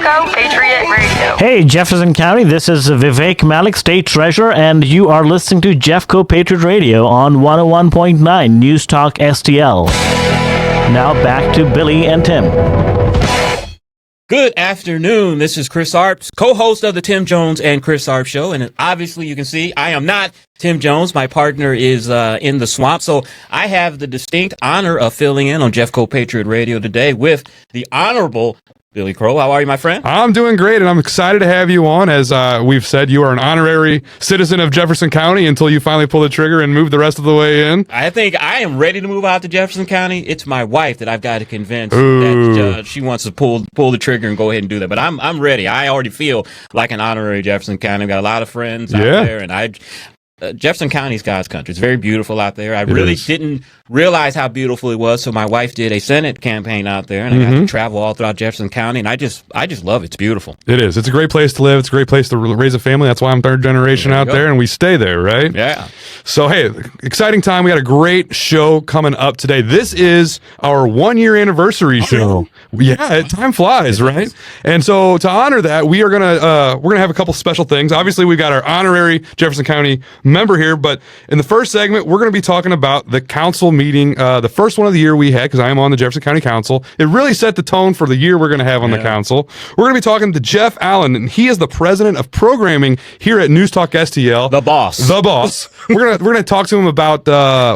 Jeffco Patriot Radio. Hey, Jefferson County, this is Vivek Malik, State Treasurer, and you are listening to Jeffco Patriot Radio on 101.9 NewsTalk STL. Now back to Billy and Tim. Good afternoon. This is Chris Arps, co-host of the Tim Jones and Chris Arps Show. And obviously you can see I am not Tim Jones. My partner is in the swamp. So I have the distinct honor of filling in on Jeffco Patriot Radio today with the Honorable Billy Crow. How are you, my friend? I'm doing great, and I'm excited to have you on. As we've said, you are an honorary citizen of Jefferson County until you finally pull the trigger and move the rest of the way in. I think I am ready to move out to Jefferson County. It's my wife that I've got to convince that she wants to pull the trigger and go ahead and do that. But I'm ready. I already feel like an honorary Jefferson County. I've got a lot of friends out there, and Jefferson County is God's country. It's very beautiful out there. I really didn't realize how beautiful it was, so my wife did a Senate campaign out there, and I got to travel all throughout Jefferson County, and I just love it. It's beautiful. It is. It's a great place to live. It's a great place to raise a family. That's why I'm third generation out there, and we stay there, right? Yeah. So, hey, exciting time. We got a great show coming up today. This is our 1-year anniversary show. Yeah, time flies, right? And so to honor that, we're gonna have a couple special things. Obviously, we've got our honorary Jefferson County member here, but in the first segment, we're going to be talking about the council meeting, the first one of the year we had, because I am on the Jefferson County Council. It really set the tone for the year we're going to have on the council. We're going to be talking to Jeff Allen, and he is the president of programming here at NewsTalk STL. The boss. We're going to talk to him about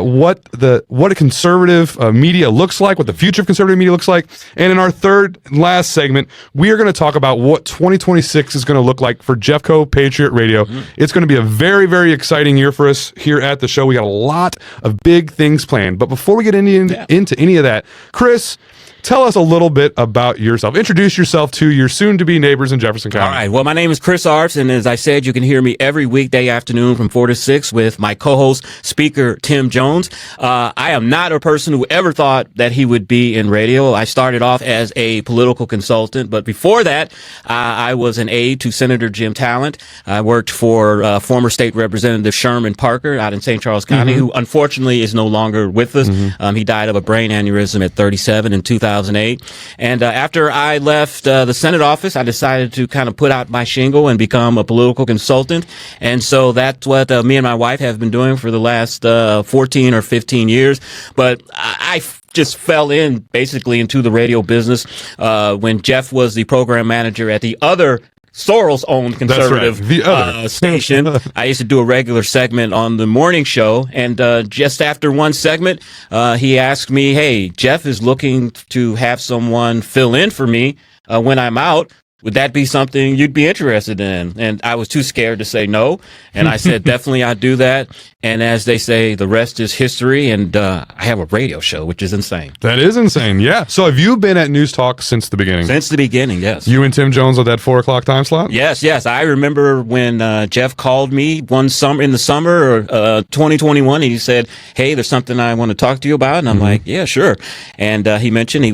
what a conservative media looks like, what the future of conservative media looks like, and in our third and last segment, we are going to talk about what 2026 is going to look like for Jeffco Patriot Radio. It's going to be a very, very exciting year for us here at the show. We got a lot of big things planned. But before we get into any of that, Chris, tell us a little bit about yourself. Introduce yourself to your soon-to-be neighbors in Jefferson County. All right. Well, my name is Chris Arps, and as I said, you can hear me every weekday afternoon from 4 to 6 with my co-host, Speaker Tim Jones. I am not a person who ever thought that he would be in radio. I started off as a political consultant, but before that, I was an aide to Senator Jim Talent. I worked for former State Representative Sherman Parker out in St. Charles County, who unfortunately is no longer with us. He died of a brain aneurysm at 37 in 2008. And after I left the Senate office, I decided to kind of put out my shingle and become a political consultant. And so that's what me and my wife have been doing for the last 14 or 15 years. But I just fell in basically into the radio business when Jeff was the program manager at the other Soros-owned conservative station. I used to do a regular segment on the morning show, and just after one segment, he asked me, hey, Jeff is looking to have someone fill in for me when I'm out. Would that be something you'd be interested in? And I was too scared to say no. And I said, definitely I'd do that. And as they say, the rest is history. And I have a radio show, which is insane. That is insane, yeah. So have you been at News Talk since the beginning? Since the beginning, yes. You and Tim Jones on that 4 o'clock time slot? Yes. I remember when Jeff called me in the summer of 2021, and he said, hey, there's something I want to talk to you about. And I'm like, yeah, sure. And he mentioned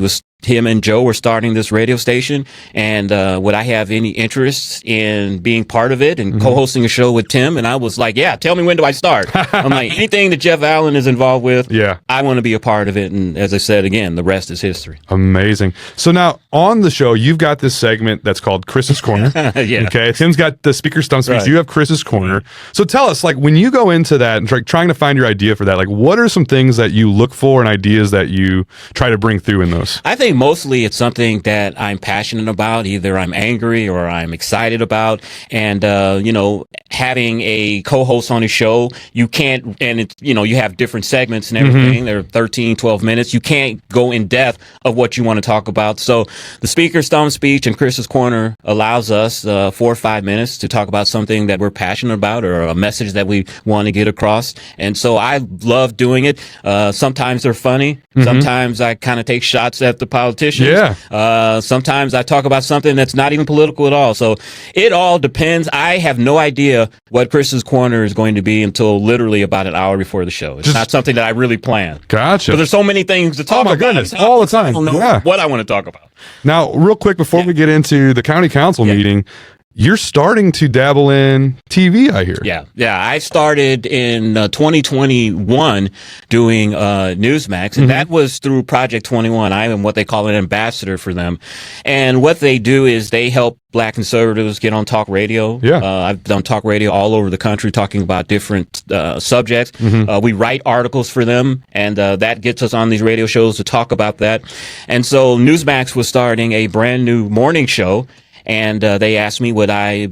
him and Joe were starting this radio station, and would I have any interest in being part of it and co-hosting a show with Tim? And I was like, yeah, tell me, when do I start? I'm like, anything that Jeff Allen is involved with, I want to be a part of it. And as I said, again, the rest is history. Amazing. So now on the show, you've got this segment that's called Chris's Corner. Okay. Tim's got the Speaker Stump Speech. Right. You have Chris's Corner. So tell us, like, when you go into that and trying to find your idea for that, like, what are some things that you look for and ideas that you try to bring through in those? I think mostly it's something that I'm passionate about. Either I'm angry or I'm excited about. And, having a co-host on a show, you can't, and it's, you have different segments and everything. They're 13, 12 minutes. You can't go in depth of what you want to talk about. So the Speaker's Stump Speech and Chris's Corner allows us 4 or 5 minutes to talk about something that we're passionate about or a message that we want to get across. And so I love doing it. Sometimes they're funny. Sometimes I kind of take shots at the politicians. Sometimes I talk about something that's not even political at all. So it all depends. I have no idea what Chris's Corner is going to be until literally about an hour before the show. It's not something that I really plan. Gotcha. But there's so many things to talk about. Oh my goodness, all the time. I don't know what I want to talk about. Now, real quick before we get into the county council meeting, you're starting to dabble in TV, I hear. Yeah. I started in 2021 doing Newsmax, and that was through Project 21. I am what they call an ambassador for them. And what they do is they help Black conservatives get on talk radio. Yeah. I've done talk radio all over the country talking about different subjects. We write articles for them, and that gets us on these radio shows to talk about that. And so Newsmax was starting a brand new morning show. And they asked me would I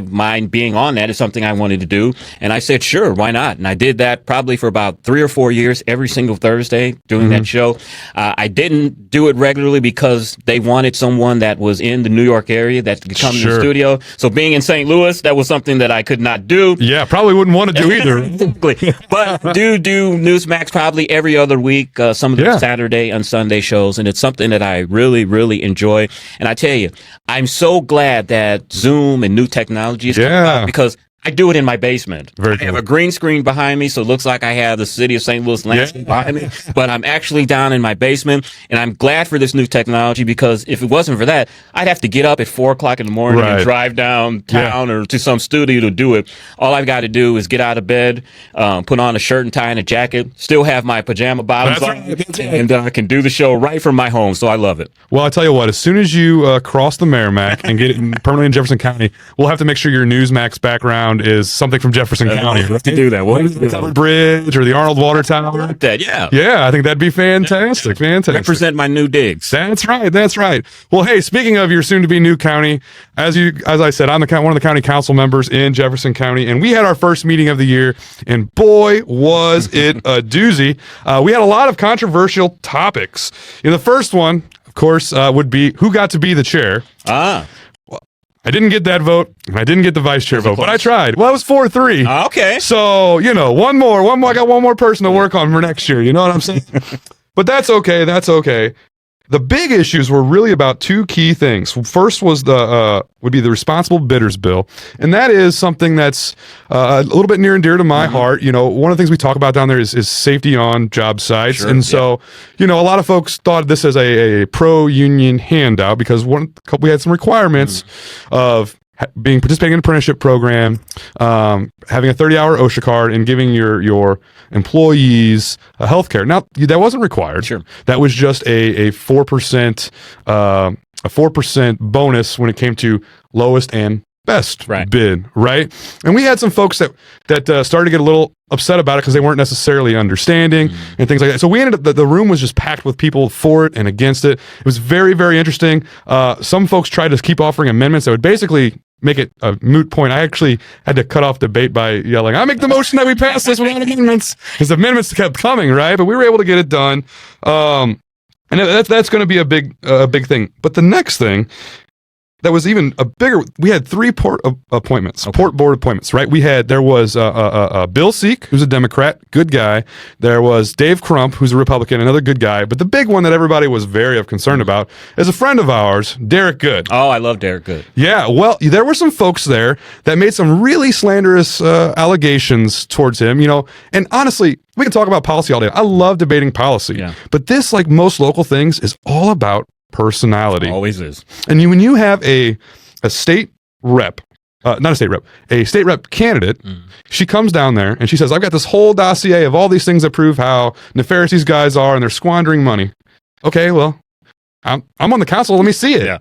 mind being on that? It's something I wanted to do, and I said sure, why not? And I did that probably for about 3 or 4 years, every single Thursday doing that show. I didn't do it regularly because they wanted someone that was in the New York area that could come to the studio. So being in St. Louis, that was something that I could not do. Yeah, probably wouldn't want to do either. Exactly. But do Newsmax probably every other week, some of the Saturday and Sunday shows, and it's something that I really, really enjoy. And I tell you, I'm so glad that Zoom and new technologies come out because I do it in my basement. I have a green screen behind me, so it looks like I have the city of St. Louis landscape behind me, but I'm actually down in my basement, and I'm glad for this new technology because if it wasn't for that, I'd have to get up at 4 o'clock in the morning and drive downtown or to some studio to do it. All I've got to do is get out of bed, put on a shirt and tie and a jacket, still have my pajama bottoms on, and I can do the show right from my home, so I love it. Well, I tell you what, as soon as you cross the Merrimack and get permanently in Jefferson County, we'll have to make sure your Newsmax background is something from Jefferson County. Right? To do that. What is the Covered Bridge or the Arnold Water Tower? Yeah, I think that'd be fantastic. Fantastic. Represent my new digs. That's right. That's right. Well, hey, speaking of your soon-to-be new county, as I said, I'm one of the county council members in Jefferson County, and we had our first meeting of the year, and boy, was it a doozy. We had a lot of controversial topics. The first one, of course, would be who got to be the chair. I didn't get that vote, and I didn't get the vice chair vote, but I tried. Well, it was 4-3. Okay. So, one more. I got one more person to work on for next year. You know what I'm saying? But that's okay. That's okay. The big issues were really about two key things. First was would be the responsible bidders bill, and that is something that's a little bit near and dear to my heart. One of the things we talk about down there is safety on job sites, and so a lot of folks thought this as a pro-union handout because we had some requirements of participating in an apprenticeship program, having a 30-hour OSHA card, and giving your employees health care. Now, that wasn't required. Sure. That was just a 4% a 4% bonus when it came to lowest and best bid, right? And we had some folks that started to get a little upset about it because they weren't necessarily understanding and things like that. So we ended up, the room was just packed with people for it and against it. It was very, very interesting. Some folks tried to keep offering amendments that would basically make it a moot point. I actually had to cut off debate by yelling, I make the motion that we pass this without amendments, because the amendments kept coming, right? But we were able to get it done. And that's going to be a big thing. But the next thing that was even a bigger, we had 3 port appointments, port board appointments, right? There was Bill Seek, who's a Democrat, good guy. There was Dave Crump, who's a Republican, another good guy. But the big one that everybody was very concerned about is a friend of ours, Derek Good. Oh, I love Derek Good. Yeah, well, there were some folks there that made some really slanderous allegations towards him, and honestly, we can talk about policy all day. I love debating policy, but this, like most local things, is all about personality. Always is. And when you have a state rep, not a state rep, a state rep candidate, she comes down there and she says, I've got this whole dossier of all these things that prove how nefarious these guys are and they're squandering money. Okay, well, I'm on the council. Let me see it. Yeah.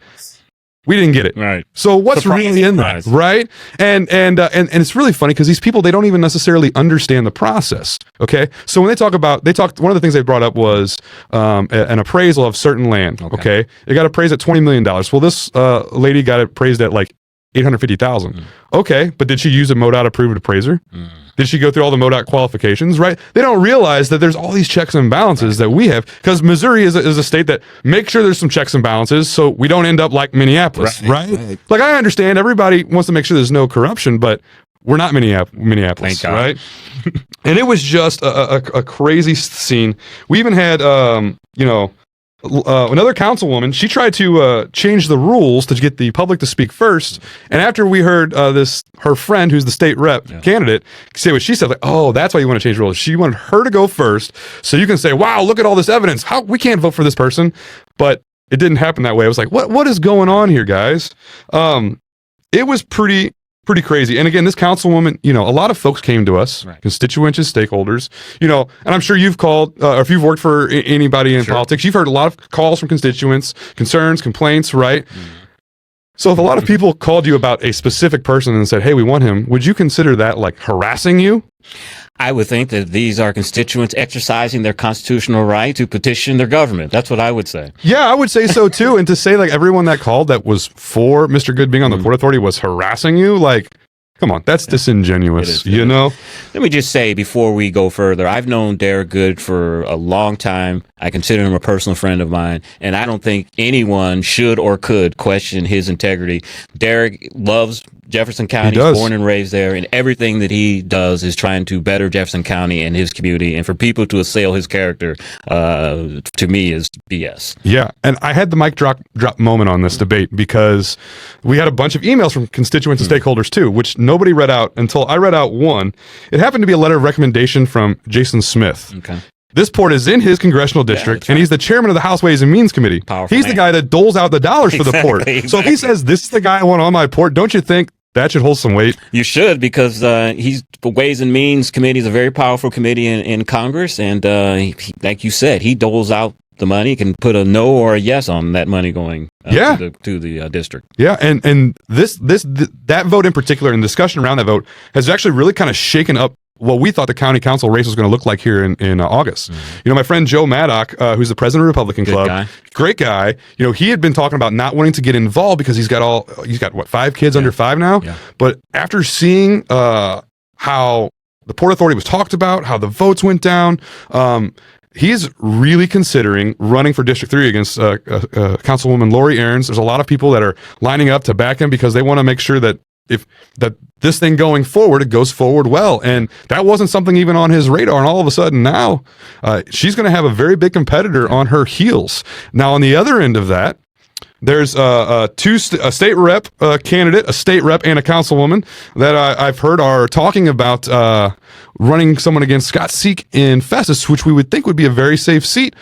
We didn't get it. Right. So what's really in that, right? And it's really funny because these people, they don't even necessarily understand the process. Okay. So when one of the things they brought up was an appraisal of certain land. Okay. It got appraised at $20 million. Well, this lady got appraised at like $850,000. Okay, but did she use a MoDOT approved appraiser? Did she go through all the MoDOT qualifications, right? They don't realize that there's all these checks and balances that we have, because Missouri is a state that makes sure there's some checks and balances so we don't end up like Minneapolis, right? Like, I understand everybody wants to make sure there's no corruption, but we're not Minneapolis, right? And it was just a crazy scene. We even had, another councilwoman. She tried to change the rules to get the public to speak first. And after we heard her friend, who's the state rep candidate, say what she said, like, oh, that's why you want to change the rules. She wanted her to go first, so you can say, wow, look at all this evidence. How we can't vote for this person. But it didn't happen that way. It was like, what is going on here, guys? it was pretty crazy. And again, this councilwoman, a lot of folks came to us, constituents, stakeholders, and I'm sure you've called, or if you've worked for anybody in politics, you've heard a lot of calls from constituents, concerns, complaints, right? So if a lot of people called you about a specific person and said, hey, we want him, would you consider that like harassing you? I would think that these are constituents exercising their constitutional right to petition their government. That's what I would say. Yeah, I would say so too. And to say like everyone that called that was for Mr. Good being on the Port Authority was harassing you, like, come on, that's disingenuous, It is. know? Let me just say before we go further, I've known Derek Good for a long time. I consider him a personal friend of mine, and I don't think anyone should or could question his integrity. Derek loves Jefferson County, he's born and raised there, and everything that he does is trying to better Jefferson County and his community. And for people to assail his character, to me, is BS. Yeah, and I had the mic drop moment on this debate because we had a bunch of emails from constituents and stakeholders too, which nobody read out until I read out one. It happened to be a letter of recommendation from Jason Smith. Okay. This port is in his congressional district, and he's the chairman of the House Ways and Means Committee. He's the guy that doles out the dollars for the port. So if he says, this is the guy I want on my port, don't you think that should hold some weight? You should, because he's the Ways and Means Committee is a very powerful committee in Congress, and like you said, he doles out the money, can put a no or a yes on that money going to the district. Yeah, and that vote in particular, and discussion around that vote, has actually really kind of shaken up what we thought the county council race was going to look like here in August. My friend Joe Maddock, who's the president of the Republican Club, great guy. He had been talking about not wanting to get involved because he's got 5 kids under 5 now. Yeah. But after seeing how the Port Authority was talked about, how the votes went down, he's really considering running for District 3 against Councilwoman Lori Aarons. There's a lot of people that are lining up to back him because they want to make sure that this thing going forward, it goes forward well. And that wasn't something even on his radar. And all of a sudden now, she's going to have a very big competitor on her heels. Now, on the other end of that, there's a state rep candidate, a state rep and a councilwoman that I've heard are talking about running someone against Scott Seek in Festus, which we would think would be a very safe seat.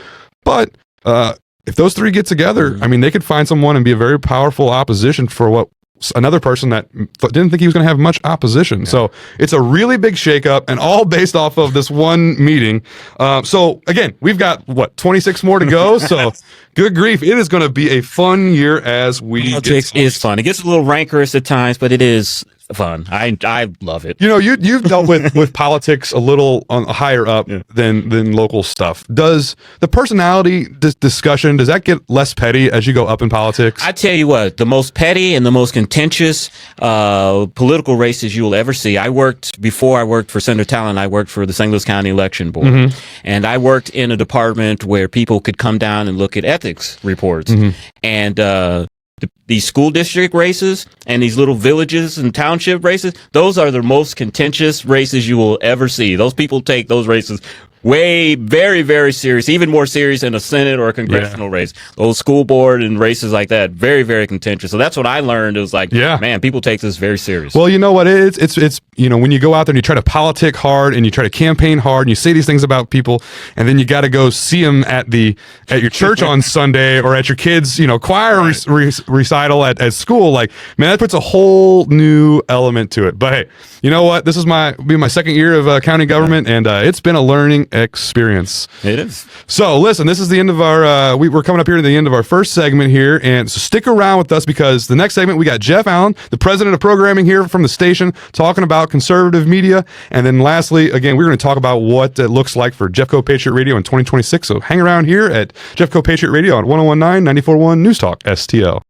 But if those 3 get together, I mean, they could find someone and be a very powerful opposition for another person that didn't think he was going to have much opposition. So it's a really big shakeup, and all based off of this one meeting. So again, we've got 26 more to go. So good grief, it is going to be a fun year as we. Politics is fun. It gets a little rancorous at times, but it is fun. I love it. You've dealt with politics a little higher up than local stuff. Does the personality discussion, does that get less petty as you go up in politics? I tell you what, the most petty and the most contentious political races you will ever see. Before I worked for Senator Talon, I worked for the St. Louis County Election Board. And I worked in a department where people could come down and look at ethics reports. And these school district races and these little villages and township races, those are the most contentious races you will ever see. Those people take those races very, very serious, even more serious than a Senate or a congressional race. Those school board and races like that, very, very contentious. So that's what I learned. It was like, man, people take this very serious. Well, you know what? It's when you go out there and you try to politic hard and you try to campaign hard and you say these things about people, and then you got to go see them at your church on Sunday or at your kids, choir recital at school. Like, man, that puts a whole new element to it. But hey, you know what? This is my second year of county government, and it's been a learning experience. It is. So listen, this is the end of our we're coming up here to the end of our first segment here, and so stick around with us because the next segment we got Jeff Allen, the president of programming here from the station, talking about conservative media, and then lastly, again, we're going to talk about what it looks like for Jeffco Patriot Radio in 2026. So hang around here at Jeffco Patriot Radio on 101.9 94.1 NewsTalk STL.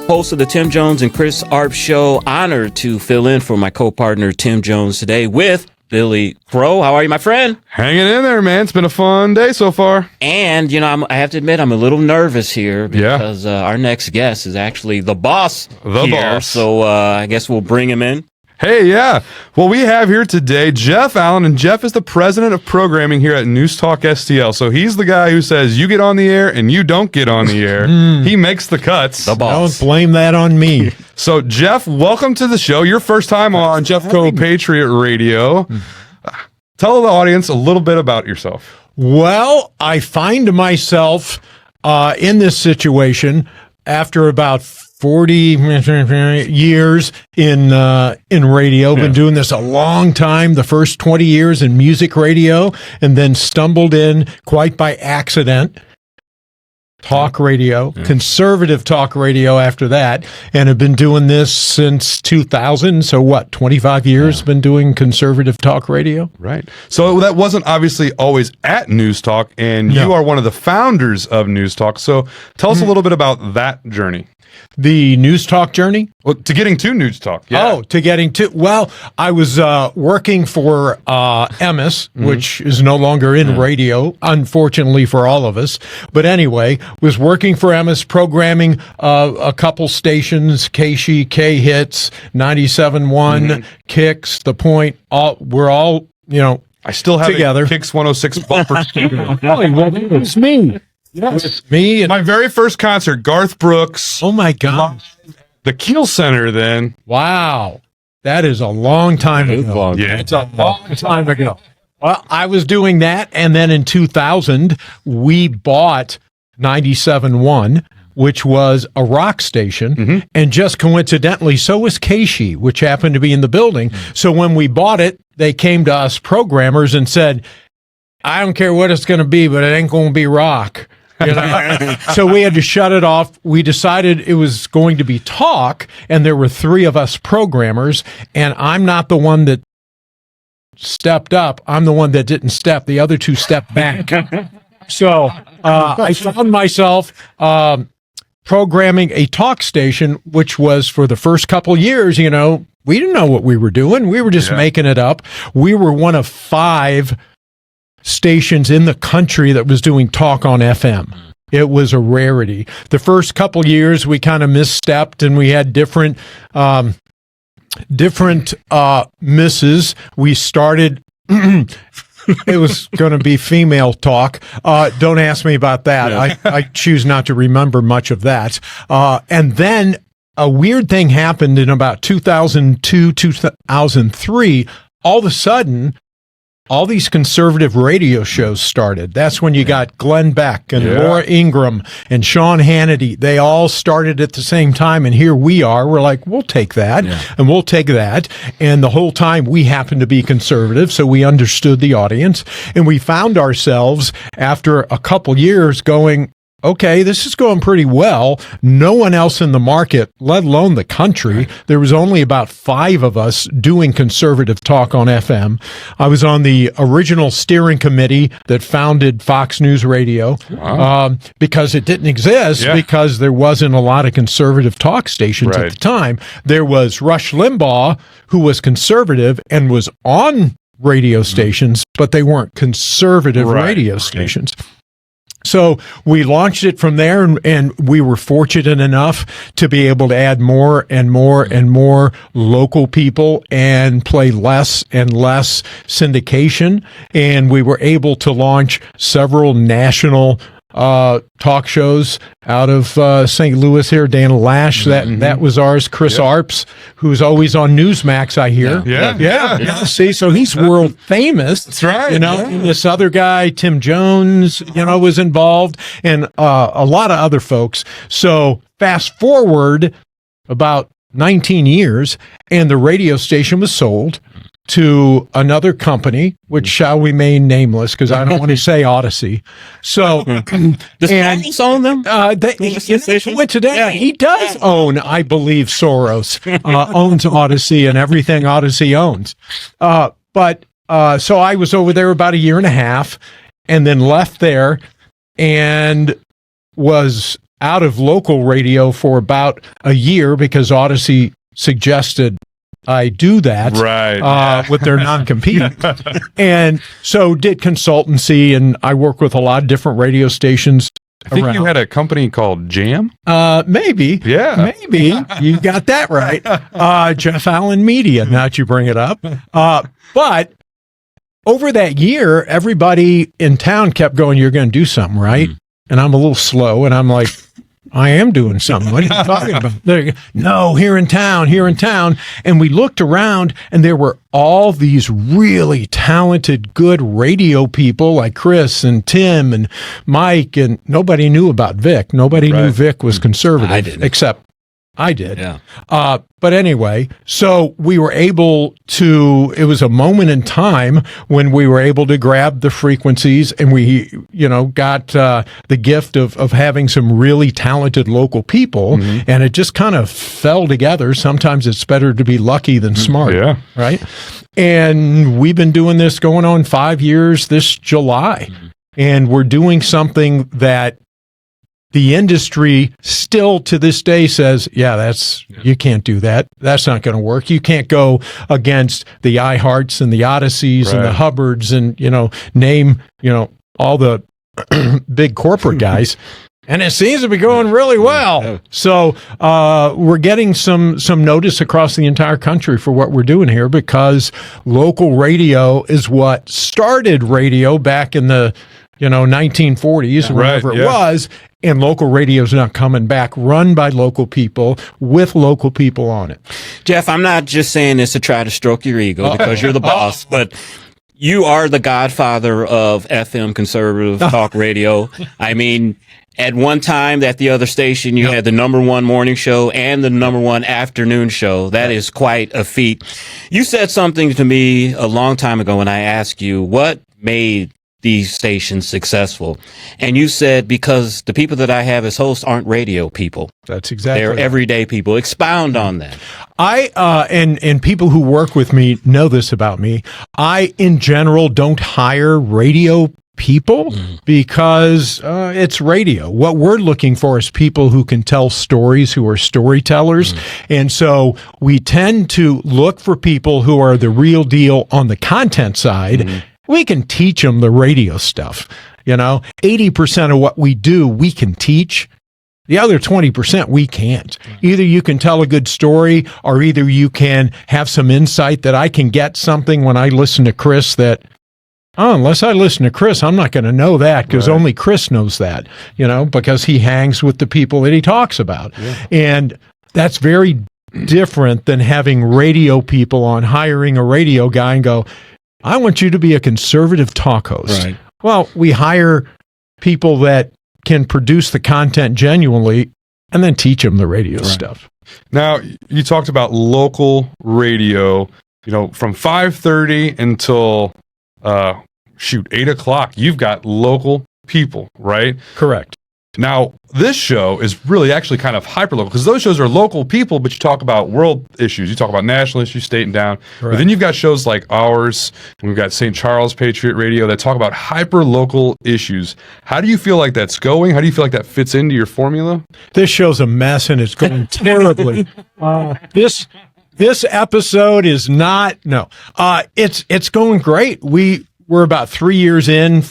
Host of the Tim Jones and Chris Arps show. Honored to fill in for my co-partner Tim Jones today with Billy Crow. How are you, my friend? Hanging in there, man. It's been a fun day so far. And, I have to admit, I'm a little nervous here because our next guest is actually the boss. The boss. So I guess we'll bring him in. Hey, yeah. Well, we have here today Jeff Allen, and Jeff is the president of programming here at NewsTalk STL. So he's the guy who says you get on the air and you don't get on the air. He makes the cuts. The boss. Don't blame that on me. So, Jeff, welcome to the show. Your first time on Jeffco Patriot Radio. tell the audience a little bit about yourself. Well, I find myself in this situation after about 40 years in radio. Been doing this a long time, the first 20 years in music radio, and then stumbled in quite by accident. Talk radio, conservative talk radio after that, and have been doing this since 2000. So 25 years been doing conservative talk radio? Right. So that wasn't obviously always at NewsTalk, and you are one of the founders of NewsTalk. So tell us a little bit about that journey. The NewsTalk journey? Well, to getting to NewsTalk. To getting to, I was working for Emmis, which is no longer in radio, unfortunately for all of us. But anyway, was working for Emmis, programming a couple stations, KSHE, K-Hits, 97.1, Kicks, The Point. We're all, I still have together. A Kicks 106 bumper. It's me. Yes. It's me. And my very first concert, Garth Brooks. Oh, my God. The Keel Center then. Wow. That is a long time ago. Yeah. It's a long time ago. Well, I was doing that, and then in 2000, we bought 97.1, which was a rock station, and just coincidentally, so was KSHE, which happened to be in the building. So when we bought it, they came to us programmers and said, I don't care what it's going to be, but it ain't going to be rock. So we had to shut it off. We decided it was going to be talk, and there were 3 of us programmers, and I'm not the one that stepped up. I'm the one that didn't step. The other 2 stepped back. So I found myself programming a talk station, which was for the first couple years, we didn't know what we were doing. We were just making it up. We were one of 5 stations in the country that was doing talk on FM. It was a rarity. The first couple years we kind of misstepped, and we had different misses. We started it was going to be female talk. Don't ask me about that. I choose not to remember much of that. And then a weird thing happened in about 2002, 2003. All of a sudden, all these conservative radio shows started. That's when you got Glenn Beck and Laura Ingraham and Sean Hannity. They all started at the same time, and here we are. We're like, we'll take that, and we'll take that. And the whole time we happened to be conservative, so we understood the audience. And we found ourselves, after a couple years, going, okay, this is going pretty well. No one else in the market, let alone the country. There was only about 5 of us doing conservative talk on FM. I was on the original steering committee that founded Fox News Radio because it didn't exist because there wasn't a lot of conservative talk stations at the time. There was Rush Limbaugh, who was conservative and was on radio stations, but they weren't conservative radio stations. So we launched it from there, and we were fortunate enough to be able to add more and more and more local people and play less and less syndication. And we were able to launch several national talk shows out of St. Louis here. Dana Lash, that was ours. Chris Arps, who's always on Newsmax, I hear. Yeah. See, so he's world famous. That's right. And this other guy, Tim Jones, was involved, and a lot of other folks. So fast forward about 19 years, and the radio station was sold to another company, which shall remain nameless because I don't want to say Odyssey. So, does Soros own them? Coincidentally, he does own, I believe, Soros owns Odyssey and everything Odyssey owns. So I was over there about a year and a half, and then left there and was out of local radio for about a year because Odyssey suggested I do that with their non-compete. And so did consultancy, and I work with a lot of different radio stations. I think you had a company called Jam? Maybe. Yeah. Maybe. You got that right. Jeff Allen Media, now that you bring it up. But over that year, everybody in town kept going, you're going to do something, right? And I'm a little slow, and I'm like, I am doing something. What are you talking about? No, here in town. And we looked around, and there were all these really talented, good radio people like Chris and Tim and Mike, and nobody knew about Vic. Nobody knew Vic was conservative. I didn't. Except I did. Yeah. But anyway, so we were able to, it was a moment in time when we were able to grab the frequencies, and we, got the gift of having some really talented local people, and it just kind of fell together. Sometimes it's better to be lucky than smart. Yeah. Right. And we've been doing this going on 5 years this July, and we're doing something that the industry still to this day says, you can't do that. That's not going to work. You can't go against the iHearts and the Odysseys and the Hubbards and, name, all the big corporate guys. And it seems to be going really well. So we're getting some notice across the entire country for what we're doing here, because local radio is what started radio back in the 1940s, or whatever it was, and local radio is not coming back, run by local people with local people on it. Jeff, I'm not just saying this to try to stroke your ego because you're the boss, but you are the godfather of FM conservative talk radio. I mean, at one time at the other station, you had the #1 morning show and the #1 afternoon show. That is quite a feat. You said something to me a long time ago when I asked you what made these stations successful, and you said, because the people that I have as hosts aren't radio people. That's exactly. They're everyday people. Expound on that. I and people who work with me know this about me. I, in general, don't hire radio people because it's radio. What we're looking for is people who can tell stories, who are storytellers. And so we tend to look for people who are the real deal on the content side. We can teach them the radio stuff. 80% of what we do, we can teach. The other 20% we can't. Either you can tell a good story, or either you can have some insight that I can get something when I listen to Chris that, unless I listen to Chris, I'm not going to know that, because only Chris knows that, because he hangs with the people that he talks about. And that's very different than having radio people on, hiring a radio guy and go, I want you to be a conservative talk host. Right. Well, we hire people that can produce the content genuinely and then teach them the radio stuff. Now, you talked about local radio, from 5:30 until 8 o'clock. You've got local people, right? Correct. Now, this show is really actually kind of hyper-local, because those shows are local people, but you talk about world issues. You talk about national issues, state and down. Correct. But then you've got shows like ours, and we've got St. Charles Patriot Radio that talk about hyper-local issues. How do you feel like that's going? How do you feel like that fits into your formula? This show's a mess, and it's going terribly. This episode is not, it's going great. We're about 4 years in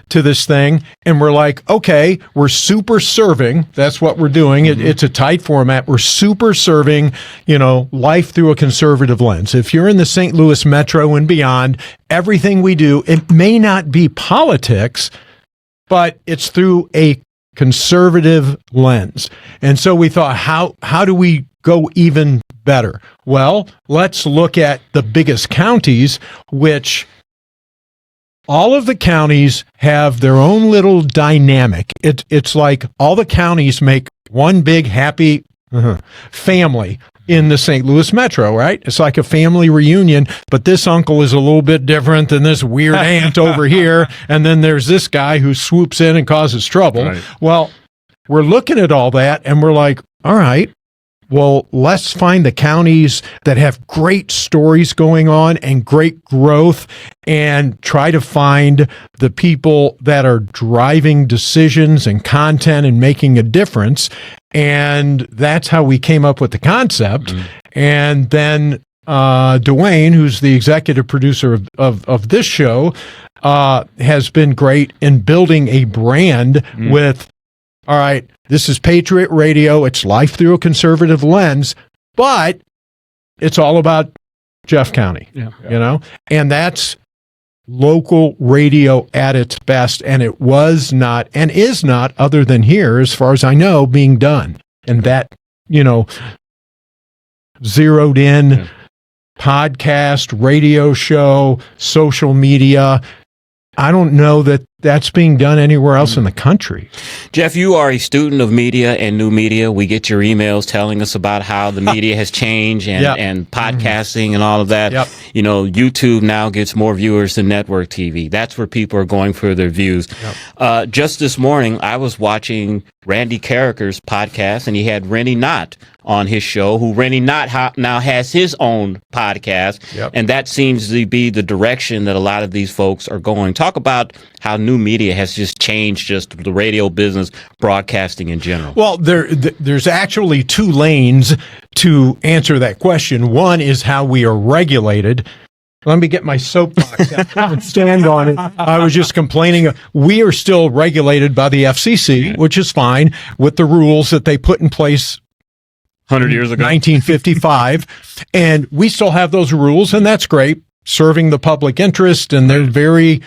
to this thing, and we're like, okay, we're super serving. That's what we're doing. It's a tight format. We're super serving, life through a conservative lens. If you're in the St. Louis metro and beyond, everything we do, it may not be politics, but it's through a conservative lens. And so we thought, how do we go even better? Well, let's look at the biggest counties, which all of the counties have their own little dynamic. It's like all the counties make one big happy family in the St. Louis metro, right? It's like a family reunion, but this uncle is a little bit different than this weird aunt over here. And then there's this guy who swoops in and causes trouble. Right. Well, we're looking at all that and we're like, all right, well, let's find the counties that have great stories going on and great growth, and try to find the people that are driving decisions and content and making a difference. And that's how we came up with the concept. And then Dwayne, who's the executive producer of this show, has been great in building a brand with, all right, this is Patriot Radio. It's life through a conservative lens, but it's all about Jeff County, you know, and that's local radio at its best, and it was not and is not, other than here, as far as I know, being done. And that, zeroed in podcast, radio show, social media. I don't know that that's being done anywhere else in the country. Jeff, you are a student of media and new media. We get your emails telling us about how the media has changed and podcasting and all of that. Yep. YouTube now gets more viewers than network TV. That's where people are going for their views. Yep. Just this morning, I was watching Randy Carricker's podcast, and he had Rennie Knott on his show, who Rennie Knott now has his own podcast. Yep. And that seems to be the direction that a lot of these folks are going. Talk about how new media has just changed just the radio business, broadcasting in general. Well, there's actually two lanes to answer that question. One is how we are regulated. Let me get my soapbox out and stand on it. I was just complaining. We are still regulated by the FCC, which is fine, with the rules that they put in place 100 years ago, 1955. And we still have those rules, and that's great, serving the public interest, and they're very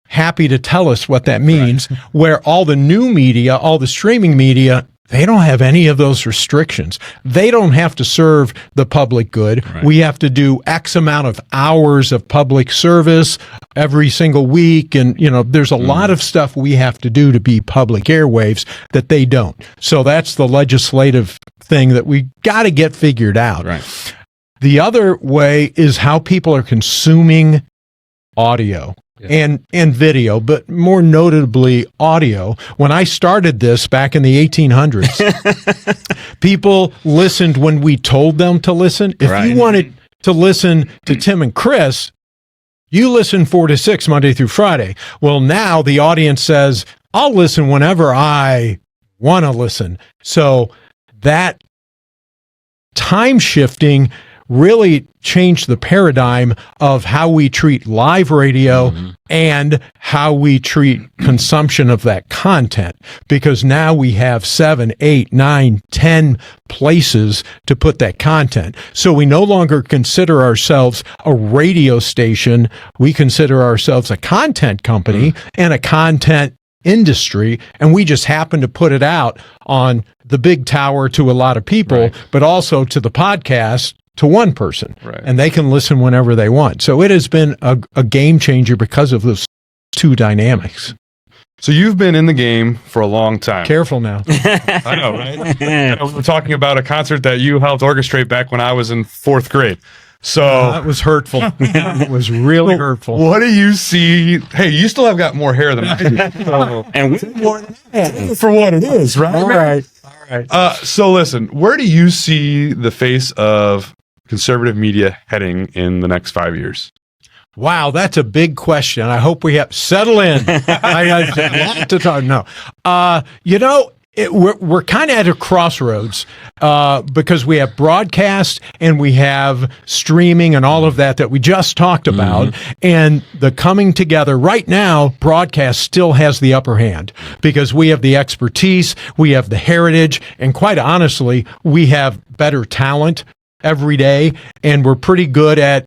happy to tell us what that means. Right. Where all the new media, all the streaming media, they don't have any of those restrictions. They don't have to serve the public good. Right. We have to do X amount of hours of public service every single week. And, there's a lot of stuff we have to do to be public airwaves that they don't. So that's the legislative thing that we got to get figured out. Right. The other way is how people are consuming audio. Yeah. And video, but more notably audio. When I started this back in the 1800s, people listened when we told them to listen. If you wanted to listen to Tim and Chris, you listen 4 to 6 Monday through Friday. Well, now the audience says, I'll listen whenever I want to listen. So that time shifting really changed the paradigm of how we treat live radio and how we treat consumption of that content, because now we have 7, 8, 9, 10 places to put that content. So we no longer consider ourselves a radio station. We consider ourselves a content company and a content industry, and we just happen to put it out on the big tower to a lot of people, but also to the podcast to one person, and they can listen whenever they want. So it has been a game changer because of those two dynamics. So you've been in the game for a long time. Careful now. I know, right? We were talking about a concert that you helped orchestrate back when I was in 4th grade. So that was hurtful. It was really hurtful. What do you see? Hey, you still have got more hair than I do. So, and we more than that. For what it is, right? All right. So listen, where do you see the face of conservative media heading in the next 5 years? Wow, that's a big question. I hope we have settle in. I have a lot to talk. No, we're kind of at a crossroads because we have broadcast and we have streaming and all of that we just talked about, and the coming together. Right now, broadcast still has the upper hand because we have the expertise, we have the heritage, and quite honestly, we have better talent every day, and we're pretty good at.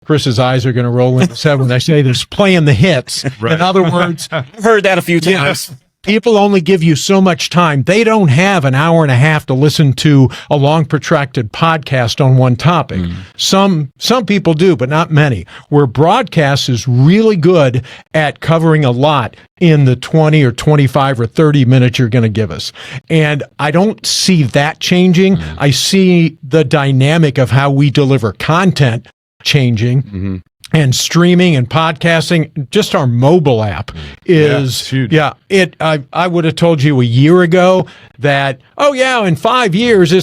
Chris's eyes are going to roll in his head when I say this, playing the hits. Right. In other words, I've heard that a few times. Yes, people only give you so much time. They don't have an hour and a half to listen to a long, protracted podcast on one topic. Some people do, but not many. Where broadcast is really good at covering a lot in the 20 or 25 or 30 minutes you're going to give us. And I don't see that changing. I see the dynamic of how we deliver content changing, and streaming and podcasting. Just our mobile app is huge. I would have told you a year ago that in 5 years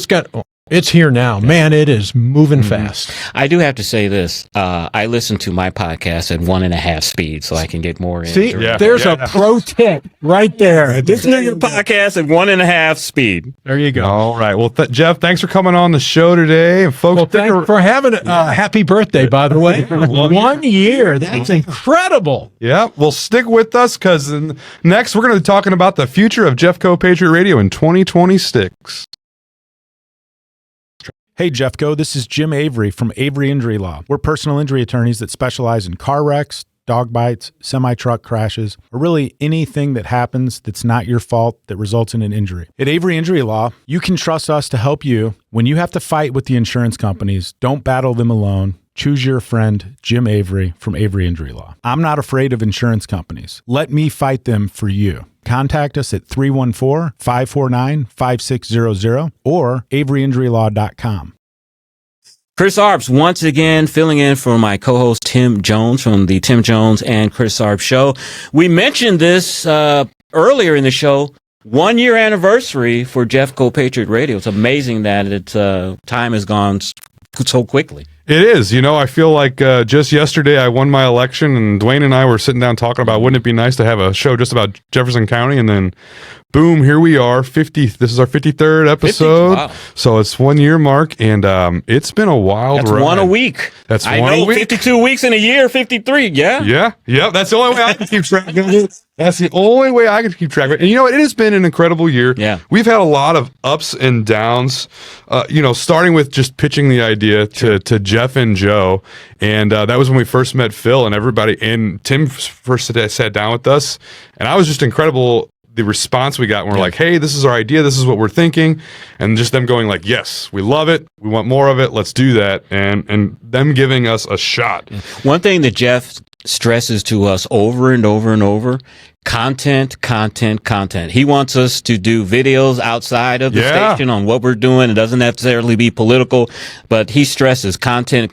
it's here now. Man, it is moving fast. I do have to say this. I listen to my podcast at 1.5 speed so I can get more in. See, there's a pro tip right there. Listen to your podcast at 1.5 speed. There you go. All right. Well, Jeff, thanks for coming on the show today. And folks, thanks for having a happy birthday, by the way. 1 year. That's incredible. Yeah. Well, stick with us because next we're going to be talking about the future of Jeffco Patriot Radio in 2026. Hey, Jeffco, this is Jim Avery from Avery Injury Law. We're personal injury attorneys that specialize in car wrecks, dog bites, semi-truck crashes, or really anything that happens that's not your fault that results in an injury. At Avery Injury Law, you can trust us to help you when you have to fight with the insurance companies. Don't battle them alone. Choose your friend, Jim Avery from Avery Injury Law. I'm not afraid of insurance companies. Let me fight them for you. Contact us at 314-549-5600 or averyinjurylaw.com. Chris Arps once again filling in for my co-host Tim Jones from the Tim Jones and Chris Arps Show. We mentioned this earlier in the show. 1 year anniversary for Jeffco Patriot Radio. It's amazing that time has gone so quickly. It is. I feel like just yesterday I won my election, and Dwayne and I were sitting down talking about wouldn't it be nice to have a show just about Jefferson County, and then boom, here we are. This is our 53rd episode. 50? Wow. So it's 1 year mark, and it's been a wild ride. That's one a week. That's one a week. 52 weeks in a year, 53. Yeah. Yeah. That's the only way I can keep track of it. That's the only way I can keep track of it. And it has been an incredible year. Yeah. We've had a lot of ups and downs, starting with just pitching the idea to Jeff and Joe. And that was when we first met Phil and everybody. And Tim first sat down with us. And I was just incredible. The response we got when we're like, hey, this is our idea, this is what we're thinking, and just them going like, yes, we love it, we want more of it, let's do that, and them giving us a shot. One thing that Jeff stresses to us over and over and over: content. He wants us to do videos outside of the station on what we're doing. It doesn't necessarily be political, but he stresses content.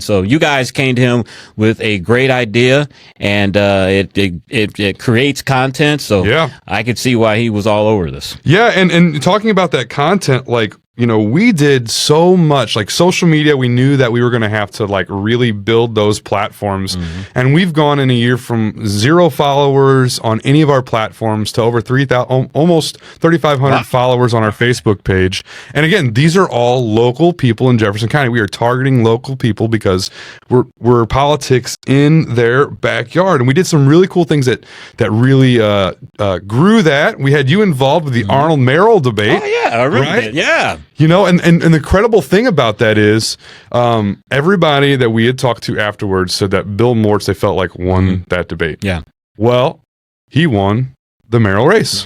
So you guys came to him with a great idea, and it creates content. So I could see why he was all over this. Yeah, and talking about that content, like, we did so much, like social media. We knew that we were going to have to like really build those platforms. And we've gone in a year from 0 followers on any of our platforms to over 3,000, almost 3,500 followers on our Facebook page. And again, these are all local people in Jefferson County. We are targeting local people because we're politics in their backyard. And we did some really cool things that really grew that. We had you involved with the Arnold Merrill debate. Oh yeah, I remember that. Yeah. And the incredible thing about that is everybody that we had talked to afterwards said that Bill Mortz, they felt like won that debate. Yeah. Well, he won the mayoral race.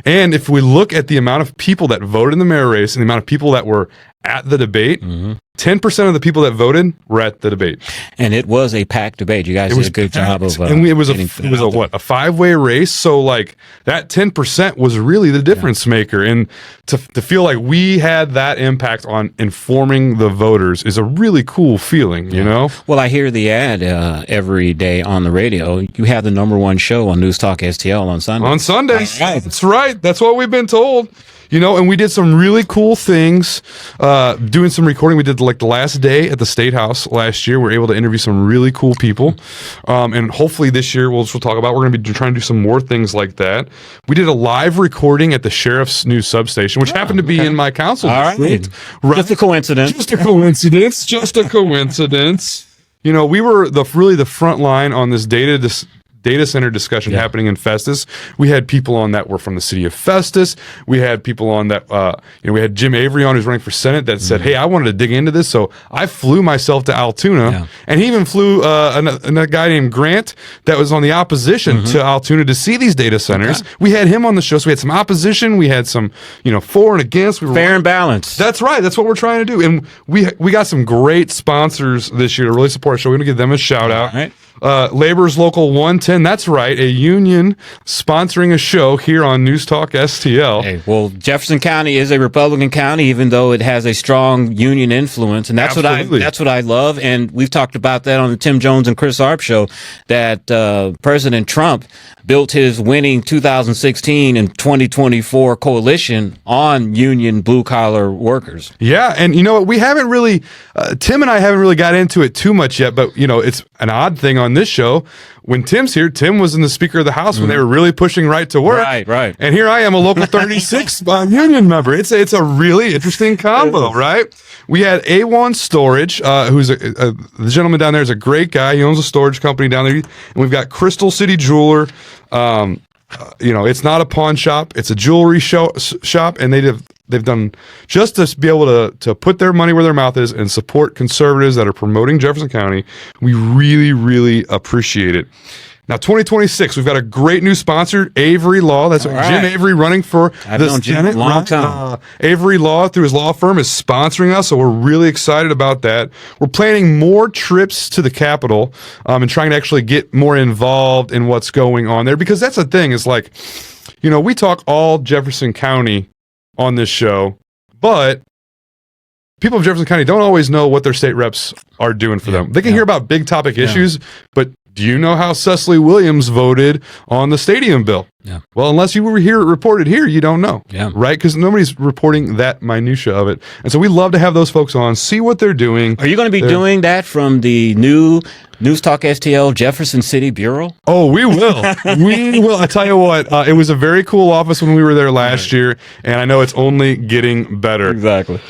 And if we look at the amount of people that voted in the mayoral race and the amount of people that were at the debate, 10% of the people that voted were at the debate. And it was a packed debate. You guys did a good job of and it was a 5-way race. So like that 10% was really the difference maker. And to feel like we had that impact on informing the voters is a really cool feeling, Well, I hear the ad every day on the radio. You have the #1 show on NewsTalk STL on Sunday. On Sundays. That's right. That's what we've been told. And we did some really cool things, doing some recording. We did like the last day at the State House last year. We were able to interview some really cool people. And hopefully this year, we'll talk about, we're going to be trying to do some more things like that. We did a live recording at the Sheriff's news substation, which happened to be in my council district. Right. Just a coincidence. Just a coincidence. We were really the front line on this data center discussion happening in Festus. We had people on that were from the city of Festus. We had people on that, we had Jim Avery on who's running for Senate that said, hey, I wanted to dig into this. So I flew myself to Altoona, and he even flew a guy named Grant that was on the opposition to Altoona to see these data centers. We had him on the show. So we had some opposition. We had some, for and against. We were fair and balanced. That's right. That's what we're trying to do. And we got some great sponsors this year to really support our show. We're going to give them a shout out. Right. Labor's Local 110, that's right, a union sponsoring a show here on NewsTalk STL. Hey, well, Jefferson County is a Republican county, even though it has a strong union influence, and that's what I love. And we've talked about that on the Tim Jones and Chris Arps show, that President Trump built his winning 2016 and 2024 coalition on union blue-collar workers. Yeah, and we haven't really, Tim and I haven't really got into it too much yet, but, it's an odd thing on this show. When Tim's here, Tim was in the Speaker of the House when they were really pushing right to work. Right. And here I am, a Local 36 union member. It's a really interesting combo, right? We had A1 Storage, who's the gentleman down there is a great guy. He owns a storage company down there. And we've got Crystal City Jeweler. It's not a pawn shop. It's a jewelry shop, and they have they've done just to be able to put their money where their mouth is and support conservatives that are promoting Jefferson County. We really, really appreciate it. Now, 2026, we've got a great new sponsor, Avery Law. That's right. Jim Avery running for the Senate. Long time. Avery Law, through his law firm, is sponsoring us, so we're really excited about that. We're planning more trips to the Capitol and trying to actually get more involved in what's going on there, because that's the thing, is like, you know, we talk all Jefferson County on this show, but people of Jefferson County don't always know what their state reps are doing for them. They can hear about big topic issues, but do you know how Cecily Williams voted on the stadium bill? Yeah. Well, unless you were here, reported here, you don't know. Yeah. Right? Because nobody's reporting that minutia of it. And so we love to have those folks on, see what they're doing. Are you going to be doing that from the new NewsTalk STL Jefferson City Bureau? Oh, we will. We will. I tell you what, it was a very cool office when we were there last year, and I know it's only getting better. Exactly.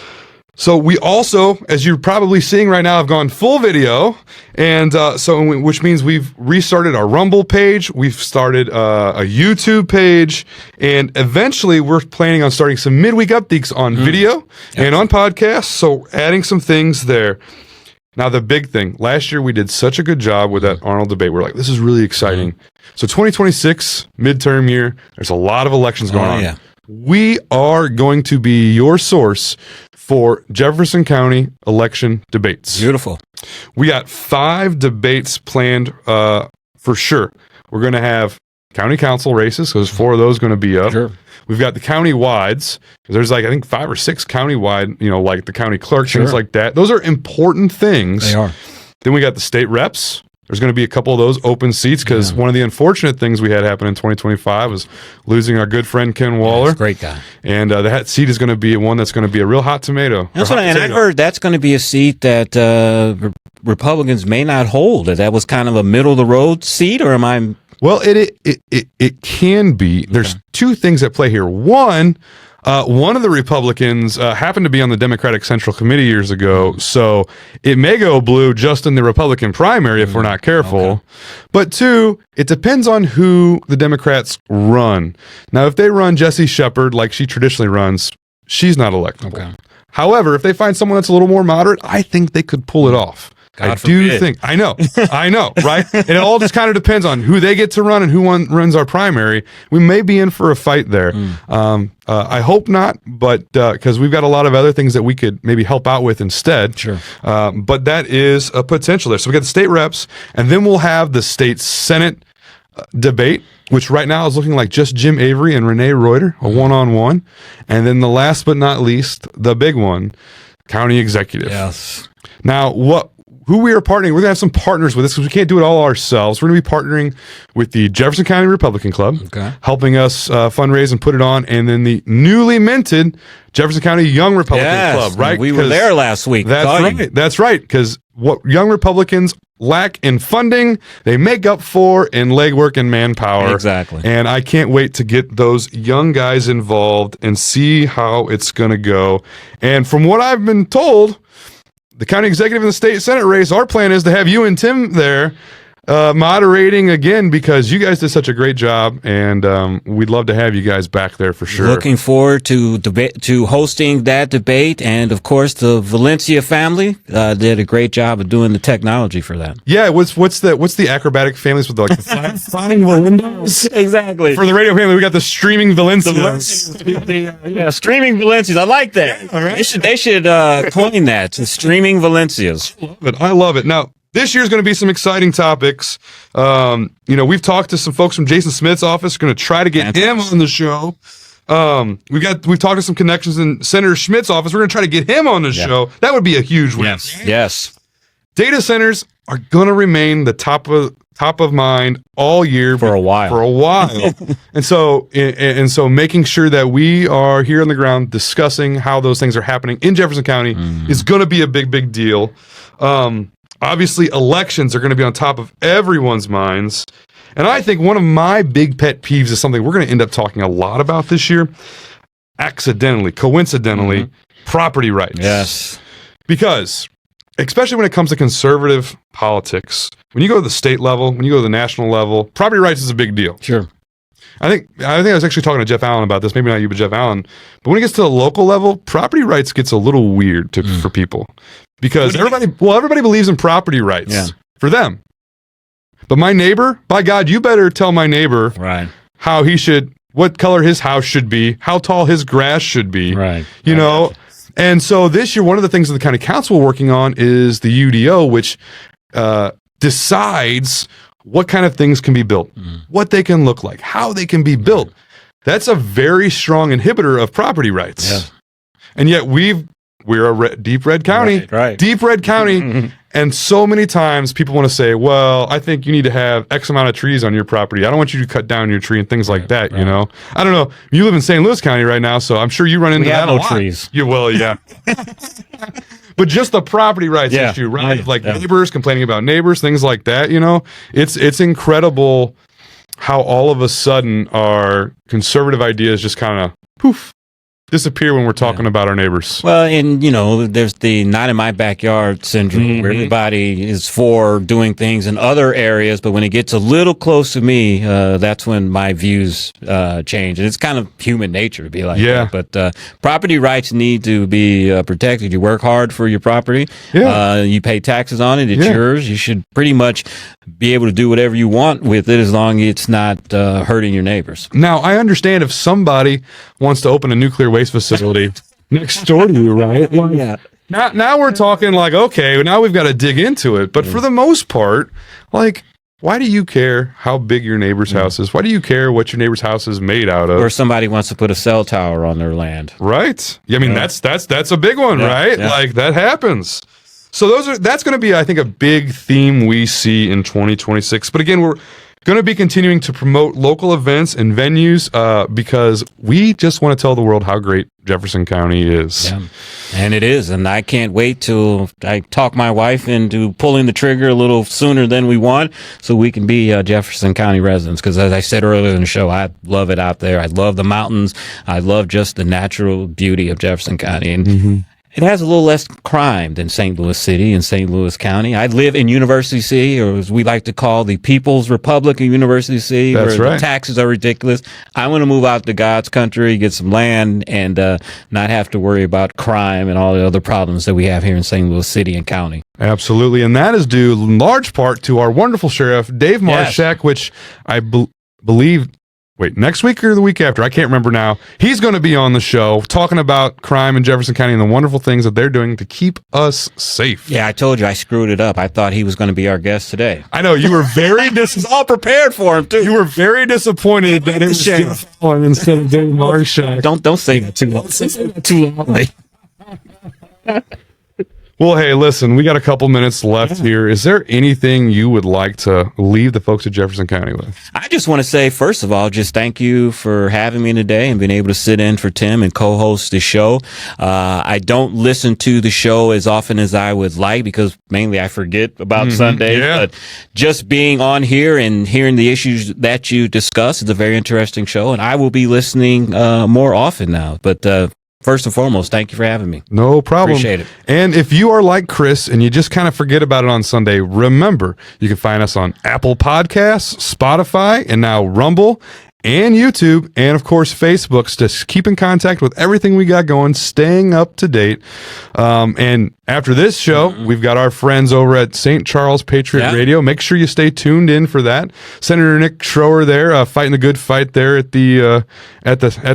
So we also, as you're probably seeing right now, have gone full video, and which means we've restarted our Rumble page, we've started a YouTube page, and eventually we're planning on starting some midweek updates on video and on podcasts, so adding some things there. Now, the big thing, last year we did such a good job with that Arnold debate. We're like, this is really exciting. So 2026, midterm year, there's a lot of elections going on. Yeah. We are going to be your source for Jefferson County election debates. Beautiful. We got 5 debates planned for sure. We're going to have county council races, so there's 4 of those going to be up. Sure. We've got the county-wides. There's like, I think 5 or 6 county-wide, you know, like the county clerk, things like that. Those are important things. They are. Then we got the state reps. There's going to be a couple of those open seats, because one of the unfortunate things we had happen in 2025 was losing our good friend Ken Waller. Great guy. And that seat is going to be one that's going to be a real hot tomato. And I heard that's going to be a seat that Republicans may not hold. That was kind of a middle-of-the-road seat, or am I... Well, it can be. There's 2 things at play here. One of the Republicans happened to be on the Democratic Central Committee years ago, so it may go blue just in the Republican primary if we're not careful. Okay. But 2, it depends on who the Democrats run. Now, if they run Jessie Shepard like she traditionally runs, she's not electable. Okay. However, if they find someone that's a little more moderate, I think they could pull it off. I know, right? And it all just kind of depends on who they get to run and who runs our primary. We may be in for a fight there. I hope not, but because we've got a lot of other things that we could maybe help out with instead. Sure. But that is a potential there. So we got the state reps, and then we'll have the state Senate debate, which right now is looking like just Jim Avery and Renee Reuter, a one-on-one. And then the last but not least, the big one, county executive. Yes. Now, who we are partnering, we're going to have some partners with us, because we can't do it all ourselves. We're going to be partnering with the Jefferson County Republican Club, helping us fundraise and put it on, and then the newly minted Jefferson County Young Republican Club, right? We were there last week. That's right, because what young Republicans lack in funding, they make up for in legwork and manpower. Exactly. And I can't wait to get those young guys involved and see how it's going to go. And from what I've been told, the county executive and the state senate race, our plan is to have you and Tim there moderating again, because you guys did such a great job, and we'd love to have you guys back there for sure. Looking forward to hosting that debate, and of course the Valencia family did a great job of doing the technology for that. Yeah, what's the acrobatic families with the flying windows? Exactly. For the radio family, we got the streaming Valencias. Streaming Valencias. I like that. All right. They should coin that, streaming Valencias. I love it. Now, this year's going to be some exciting topics. We've talked to some folks from Jason Smith's office. We're going to try to get him on the show. We've talked to some connections in Senator Schmidt's office. We're going to try to get him on the show. That would be a huge win. Yes. Data centers are going to remain the top of mind all year for a while. and so making sure that we are here on the ground discussing how those things are happening in Jefferson County is going to be a big deal. Obviously, elections are going to be on top of everyone's minds. And I think one of my big pet peeves is something we're going to end up talking a lot about this year. Coincidentally, property rights. Yes. Because, especially when it comes to conservative politics, when you go to the state level, when you go to the national level, property rights is a big deal. Sure. I think I was actually talking to Jeff Allen about this. Maybe not you, but Jeff Allen. But when it gets to the local level, property rights gets a little weird for people because everybody believes in property rights for them. But my neighbor, by God, you better tell my neighbor how he should, what color his house should be, how tall his grass should be. You know. And so this year, one of the things that the county council working on is the UDO, which decides what kind of things can be built, what they can look like, how they can be built. That's a very strong inhibitor of property rights. And yet we're a deep red county, deep red county. And so many times people want to say, well, I think you need to have X amount of trees on your property. I don't want you to cut down your tree and things like that, you know? I don't know. You live in St. Louis County right now, so I'm sure you run into that a lot. Trees. But just the property rights issue, right? Like neighbors complaining about neighbors, things like that, you know? It's incredible how all of a sudden our conservative ideas just kind of poof, disappear when we're talking about our neighbors. Well, and you know, there's the not in my backyard syndrome where everybody is for doing things in other areas, but when it gets a little close to me, that's when my views change. And it's kind of human nature to be like that. But property rights need to be protected. You work hard for your property. You pay taxes on it. It's yours. You should pretty much be able to do whatever you want with it as long as it's not hurting your neighbors. Now, I understand if somebody wants to open a nuclear waste facility next door to you, right? Now we're talking like, okay, now we've got to dig into it. But for the most part, like, why do you care how big your neighbor's house is? Why do you care what your neighbor's house is made out of? Or somebody wants to put a cell tower on their land. Right. I mean, that's a big one, right? Like, that happens. So that's going to be, I think, a big theme we see in 2026. But again, we're going to be continuing to promote local events and venues because we just want to tell the world how great Jefferson County is. And it is. And I can't wait till I talk my wife into pulling the trigger a little sooner than we want so we can be Jefferson County residents. Because as I said earlier in the show, I love it out there. I love the mountains. I love just the natural beauty of Jefferson County. And it has a little less crime than St. Louis City and St. Louis County. I live in University City, or as we like to call the People's Republic of University City, where the taxes are ridiculous. I want to move out to God's country, get some land, and not have to worry about crime and all the other problems that we have here in St. Louis City and County. Absolutely. And that is due in large part to our wonderful sheriff, Dave Marshak, which I believe... Wait, next week or the week after? I can't remember now. He's going to be on the show talking about crime in Jefferson County and the wonderful things that they're doing to keep us safe. Yeah, I told you I screwed it up. I thought he was going to be our guest today. I know. You were very all prepared for him, too. You were very disappointed that it was Jeff Allen instead of Dave Marshak. Don't say that too loud. Say that too loudly. Well, hey, listen, we got a couple minutes left here. Is there anything you would like to leave the folks of Jefferson County with? I just want to say, first of all, just thank you for having me today and being able to sit in for Tim and co-host the show. I don't listen to the show as often as I would like because mainly I forget about Sundays. But just being on here and hearing the issues that you discuss is a very interesting show, and I will be listening more often now. But first and foremost, thank you for having me. No problem. Appreciate it. And if you are like Chris and you just kind of forget about it on Sunday, remember, you can find us on Apple Podcasts, Spotify, and now Rumble, and YouTube, and of course, Facebook. Just keep in contact with everything we got going, staying up to date. And after this show, we've got our friends over at St. Charles Patriot Radio. Make sure you stay tuned in for that. Senator Nick Schroer there, fighting the good fight there at the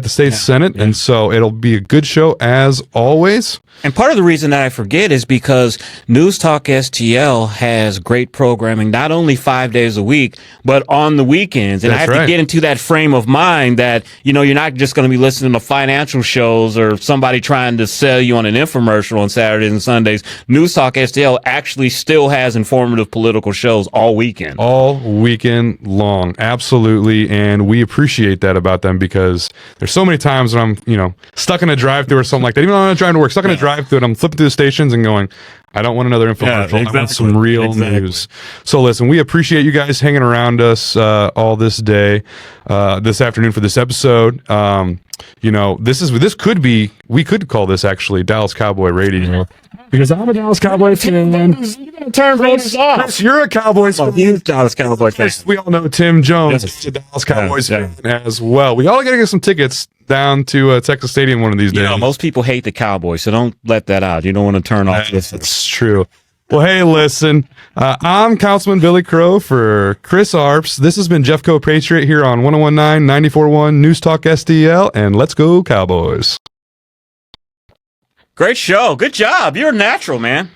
state Senate, and so it'll be a good show as always. And part of the reason that I forget is because NewsTalk STL has great programming, not only 5 days a week, but on the weekends. And I have to get into that frame of mind that, you know, you're not just going to be listening to financial shows or somebody trying to sell you on an infomercial on Saturdays and Sundays. NewsTalk STL actually still has informative political shows all weekend. All weekend long. Absolutely. And we appreciate that about them because there's so many times when I'm, you know, stuck in a drive-thru or something like that. Even though I'm not driving to work, stuck in a drive-thru and I'm flipping through the stations and going, I don't want another infomercial. I want some real news. So listen, we appreciate you guys hanging around us all this day, this afternoon for this episode. this could be, we could call this actually Dallas Cowboy Radio, because I'm a Dallas Cowboy fan. Turn voters off. Chris, you're a Cowboys fan. Huge Dallas Cowboys fan. We all know Tim Jones Yes. is a Dallas Cowboys fan as well. We all got to get some tickets down to Texas Stadium one of these days. Most people hate the Cowboys, so don't let that out. You don't want to turn off this. That's true. Well, hey, listen, I'm Councilman Billy Crow for Chris Arps. This has been Jeffco Patriot here on 101.9, 94.1 NewsTalk STL, and let's go Cowboys. Great show. Good job. You're a natural, man.